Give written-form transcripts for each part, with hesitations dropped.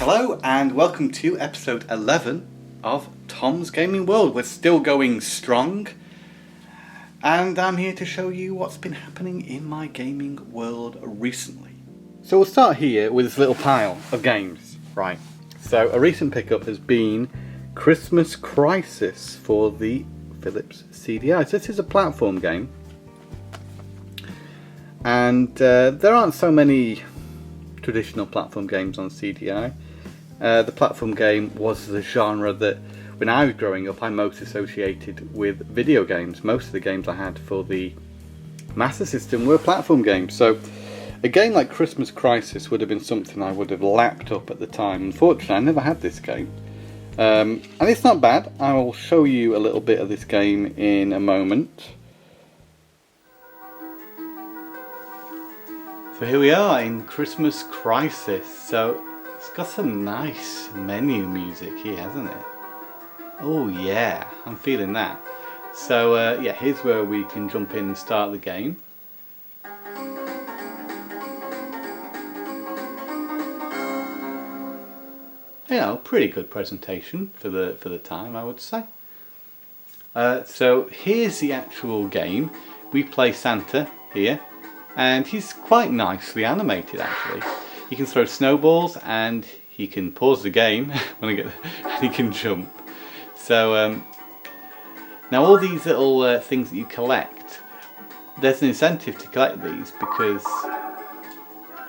Hello and welcome to episode 11 of Tom's Gaming World. We're still going strong and I'm here to show you what's been happening in my gaming world recently. So we'll start here with this little pile of games. Right, so a recent pickup has been Christmas Crisis for the Philips CDI. So this is a platform game and there aren't so many traditional platform games on CDI. The platform game was the genre that when I was growing up I most associated with video games. Most of the games I had for the Master System were platform games, so a game like Christmas Crisis would have been something I would have lapped up at the time. Unfortunately I never had this game, and it's not bad. I will show you a little bit of this game in a moment. So here we are in Christmas Crisis. So it's got some nice menu music here, hasn't it? Oh yeah, I'm feeling that. So yeah, here's where we can jump in and start the game. You know, pretty good presentation for the time, I would say. So here's the actual game. We play Santa here, and he's quite nicely animated actually. He can throw snowballs and he can pause the game when he can jump. So now all these little things that you collect, there's an incentive to collect these because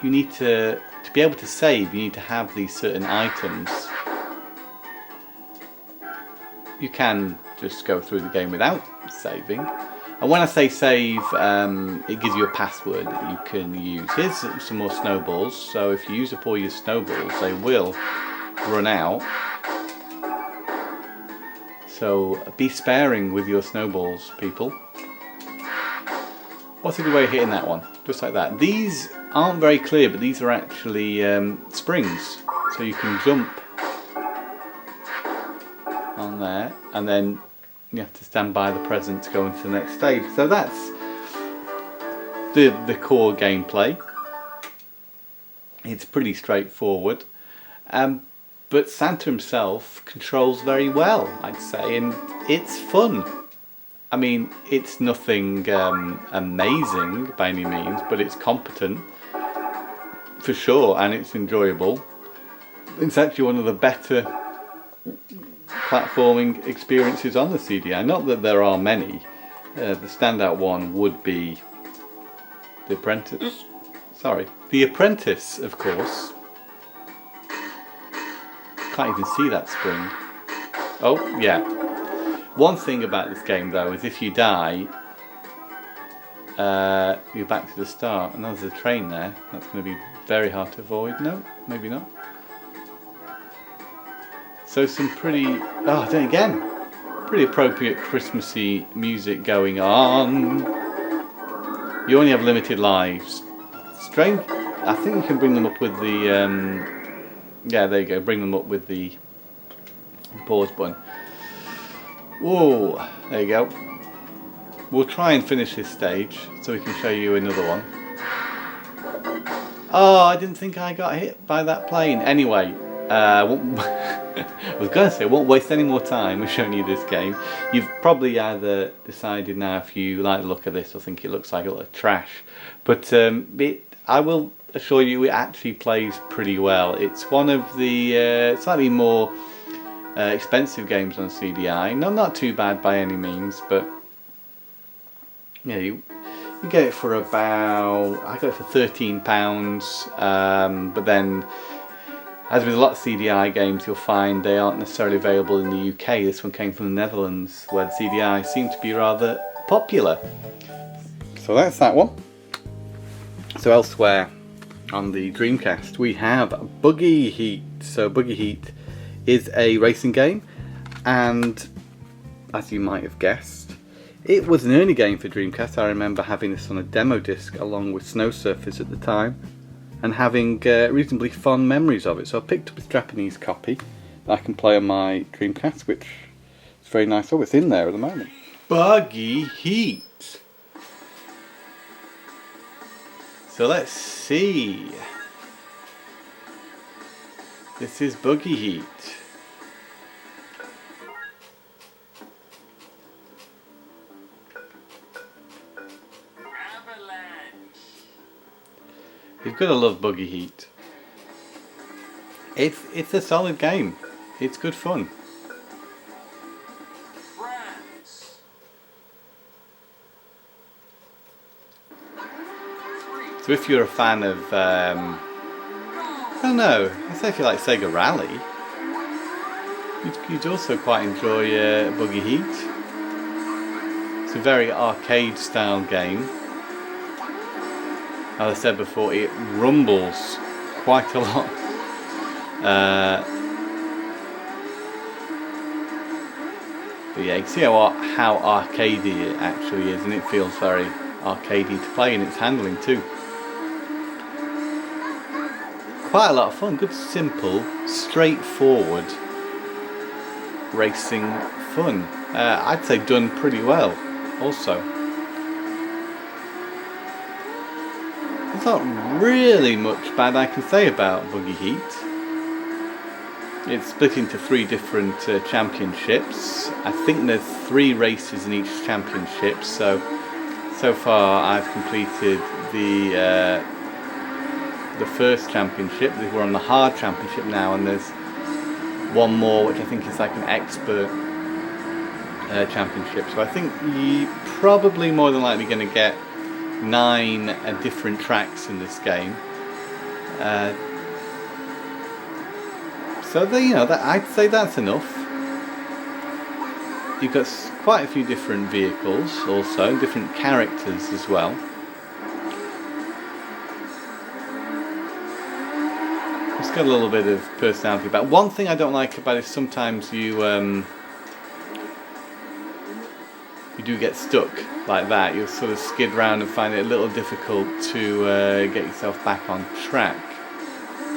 you need to be able to save, you need to have these certain items. You can just go through the game without saving. And when I say save, it gives you a password that you can use. Here's some more snowballs. So if you use up all your snowballs, they will run out. So be sparing with your snowballs, people. What's a good way of hitting that one? Just like that. These aren't very clear, but these are actually springs. So you can jump on there, and then you have to stand by the present to go into the next stage. So that's the core gameplay. It's pretty straightforward, but Santa himself controls very well, I'd say, and it's fun. I mean, it's nothing amazing by any means, but it's competent for sure, and it's enjoyable. It's actually one of the better platforming experiences on the CDI. Not that there are many. The standout one would be The Apprentice. Sorry, The Apprentice, of course. Can't even see that spring. Oh, yeah. One thing about this game, though, is if you die, you're back to the start. And there's a train there. That's going to be very hard to avoid. No, maybe not. So some pretty, then again, pretty appropriate Christmassy music going on. You only have limited lives. Strange, I think you can bring them up with the, yeah, there you go, bring them up with the pause button. Whoa, there you go. We'll try and finish this stage so we can show you another one. Oh, I didn't think I got hit by that plane. Anyway, I was going to say, I won't waste any more time with showing you this game. You've probably either decided now if you like the look of this or think it looks like a lot of trash. But I will assure you it actually plays pretty well. It's one of the slightly more expensive games on CDI. Not too bad by any means, but yeah, you get it for about, I got it for £13, but then as with a lot of CDI games, you'll find they aren't necessarily available in the UK. This one came from the Netherlands, where the CDI seemed to be rather popular. So that's that one. So elsewhere on the Dreamcast, we have Buggy Heat. So Buggy Heat is a racing game, and as you might have guessed, it was an early game for Dreamcast. I remember having this on a demo disc along with Snow Surfers at the time, and having reasonably fond memories of it. So I picked up this Japanese copy that I can play on my Dreamcast, which is very nice. Oh, it's in there at the moment. Buggy Heat. So let's see. This is Buggy Heat. You've got to love Buggy Heat. It's a solid game. It's good fun. So if you're a fan of, I don't know, I'd say if you like Sega Rally, you'd also quite enjoy Buggy Heat. It's a very arcade style game. As I said before, it rumbles quite a lot. But yeah, you can see how arcadey it actually is, and it feels very arcadey to play, and its handling too. Quite a lot of fun, good simple, straightforward racing fun. I'd say done pretty well also. There's not really much bad I can say about Buggy Heat. It's split into 3 different championships. I think there's 3 races in each championship, so far I've completed the first championship. We're on the hard championship now, and there's one more which I think is like an expert championship. So I think you're probably more than likely going to get 9 different tracks in this game. So I'd say that's enough. You've got quite a few different vehicles, also different characters as well. It's got a little bit of personality about. One thing I don't like about it is sometimes you do get stuck like that. You'll sort of skid around and find it a little difficult to get yourself back on track.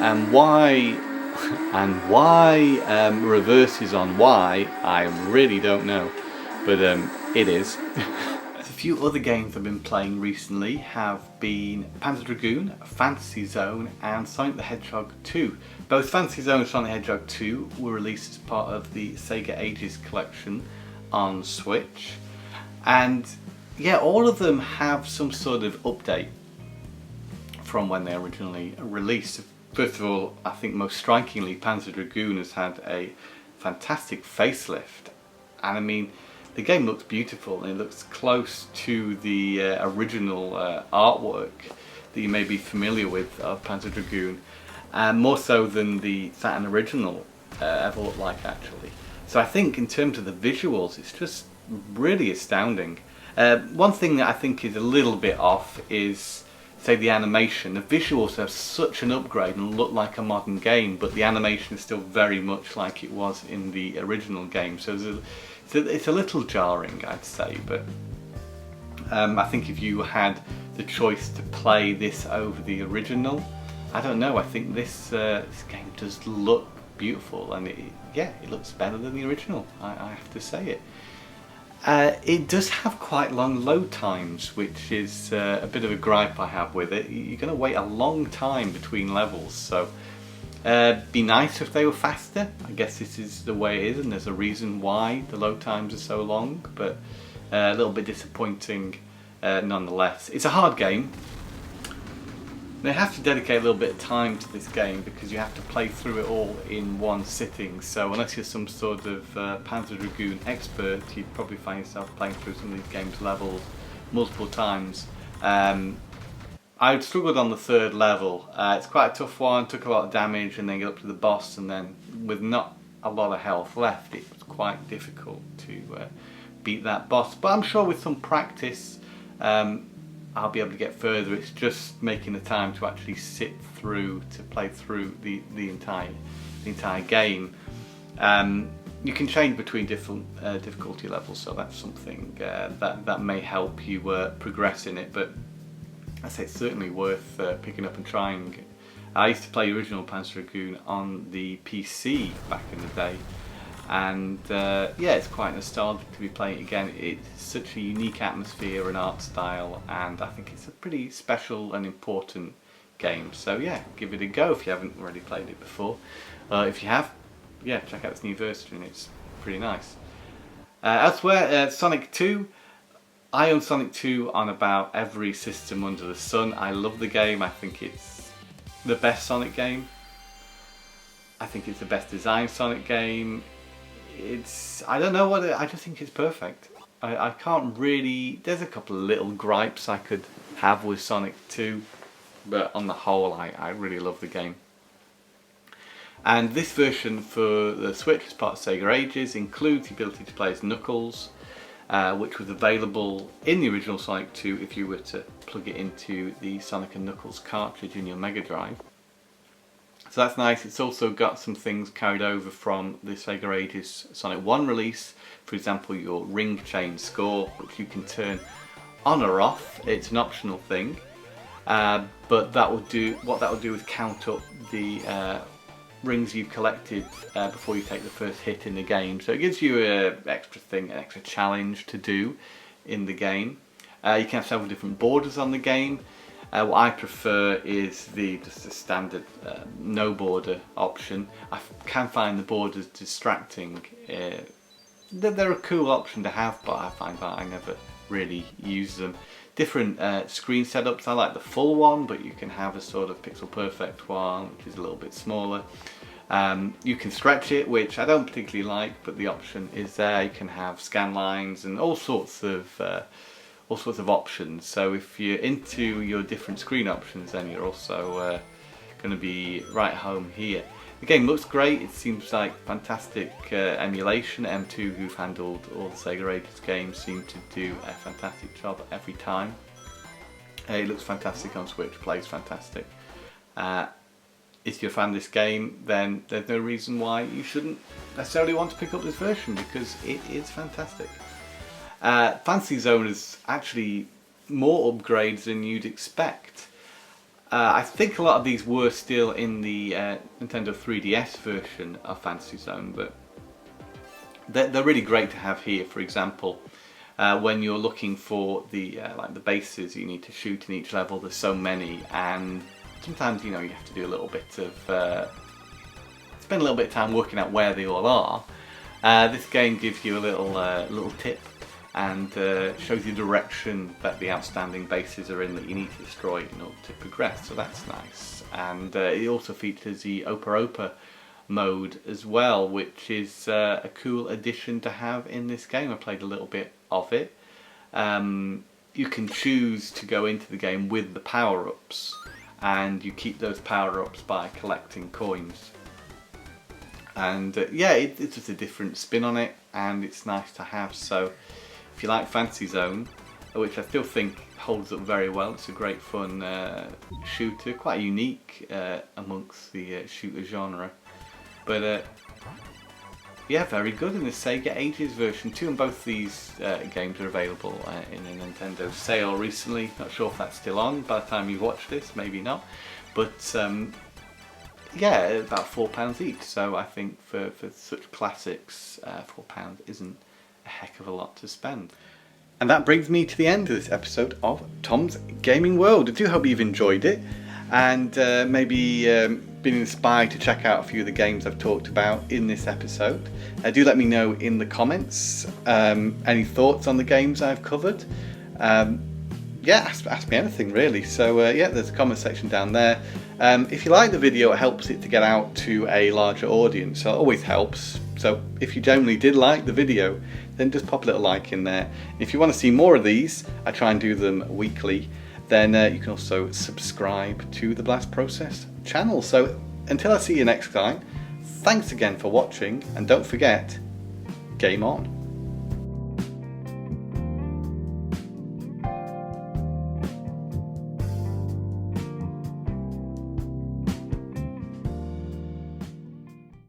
And why reverses on why, I really don't know, but it is. A few other games I've been playing recently have been Panzer Dragoon, Fantasy Zone and Sonic the Hedgehog 2. Both Fantasy Zone and Sonic the Hedgehog 2 were released as part of the SEGA Ages collection on Switch, and yeah, all of them have some sort of update from when they originally released. First of all, I think most strikingly, Panzer Dragoon has had a fantastic facelift, and I mean, the game looks beautiful and it looks close to the original artwork that you may be familiar with of Panzer Dragoon, and more so than the Saturn original ever looked like actually. So I think in terms of the visuals, it's just really astounding. One thing that I think is a little bit off is, say, the animation. The visuals have such an upgrade and look like a modern game, but the animation is still very much like it was in the original game. So it's a little jarring, I'd say, but I think if you had the choice to play this over the original, I don't know, I think this game does look beautiful, and it looks better than the original, I have to say it. It does have quite long load times, which is a bit of a gripe I have with it. You're going to wait a long time between levels, so be nice if they were faster. I guess this is the way it is, and there's a reason why the load times are so long, but a little bit disappointing nonetheless. It's a hard game. They have to dedicate a little bit of time to this game because you have to play through it all in one sitting, so unless you're some sort of Panzer Dragoon expert, you'd probably find yourself playing through some of these games levels multiple times. I struggled on the 3rd level. It's quite a tough one, took a lot of damage, and then get up to the boss, and then with not a lot of health left, it was quite difficult to beat that boss. But I'm sure with some practice I'll be able to get further. It's just making the time to actually sit through, to play through the entire game. You can change between different difficulty levels, so that's something that may help you progress in it, but I say it's certainly worth picking up and trying. I used to play original Panzer Dragoon on the PC back in the day, and yeah, it's quite nostalgic to be playing it again. It's such a unique atmosphere and art style, and I think it's a pretty special and important game. So yeah, give it a go if you haven't already played it before. If you have, yeah, check out this new version, it's pretty nice. Elsewhere, Sonic 2. I own Sonic 2 on about every system under the sun. I love the game. I think it's the best Sonic game. I think it's the best designed Sonic game. I don't know I just think it's perfect. I can't really, there's a couple of little gripes I could have with Sonic 2, but on the whole I really love the game. And this version for the Switch as part of SEGA Ages includes the ability to play as Knuckles, which was available in the original Sonic 2 if you were to plug it into the Sonic & Knuckles cartridge in your Mega Drive. So that's nice. It's also got some things carried over from the SEGA Ages Sonic 1 release. For example, your ring chain score, which you can turn on or off. It's an optional thing, but what that will do is count up the rings you've collected before you take the first hit in the game. So it gives you an extra challenge to do in the game. You can have several different borders on the game. What I prefer is just the standard no border option. I can find the borders distracting. They're a cool option to have, but I find that I never really use them. Different screen setups. I like the full one, but you can have a sort of pixel perfect one, which is a little bit smaller. You can stretch it, which I don't particularly like, but the option is there. You can have scan lines and all sorts of options. So if you're into your different screen options, then you're also going to be right home here. The game looks great. It seems like fantastic emulation. M2, who've handled all the SEGA Ages games, seem to do a fantastic job every time. It looks fantastic on Switch, plays fantastic. If you're a fan of this game, then there's no reason why you shouldn't necessarily want to pick up this version, because it is fantastic. Fantasy Zone is actually more upgrades than you'd expect. I think a lot of these were still in the Nintendo 3DS version of Fantasy Zone, but they're really great to have here. For example, when you're looking for the bases you need to shoot in each level, there's so many, and sometimes you have to do a little bit of spend a little bit of time working out where they all are. This game gives you a little tip and shows you the direction that the outstanding bases are in that you need to destroy in order to progress, so that's nice. And it also features the Opa Opa mode as well, which is a cool addition to have in this game. I played a little bit of it. You can choose to go into the game with the power-ups, and you keep those power-ups by collecting coins. And yeah, it's just a different spin on it, and it's nice to have. So if you like Fantasy Zone, which I still think holds up very well, it's a great fun shooter, quite unique amongst the shooter genre. But yeah, very good in the SEGA Ages version too, and both these games are available in a Nintendo sale recently. Not sure if that's still on by the time you watch this, maybe not. But yeah, about £4 each, so I think for such classics, £4 isn't a heck of a lot to spend. And that brings me to the end of this episode of Tom's Gaming World. I do hope you've enjoyed it, and maybe been inspired to check out a few of the games I've talked about in this episode. Do let me know in the comments any thoughts on the games I've covered. Yeah, ask me anything really. So yeah, there's a comment section down there. If you like the video, it helps it to get out to a larger audience, so it always helps. So if you generally did like the video, then just pop a little like in there. If you want to see more of these, I try and do them weekly, then you can also subscribe to the Blast Process channel. So until I see you next time, thanks again for watching, and don't forget, game on.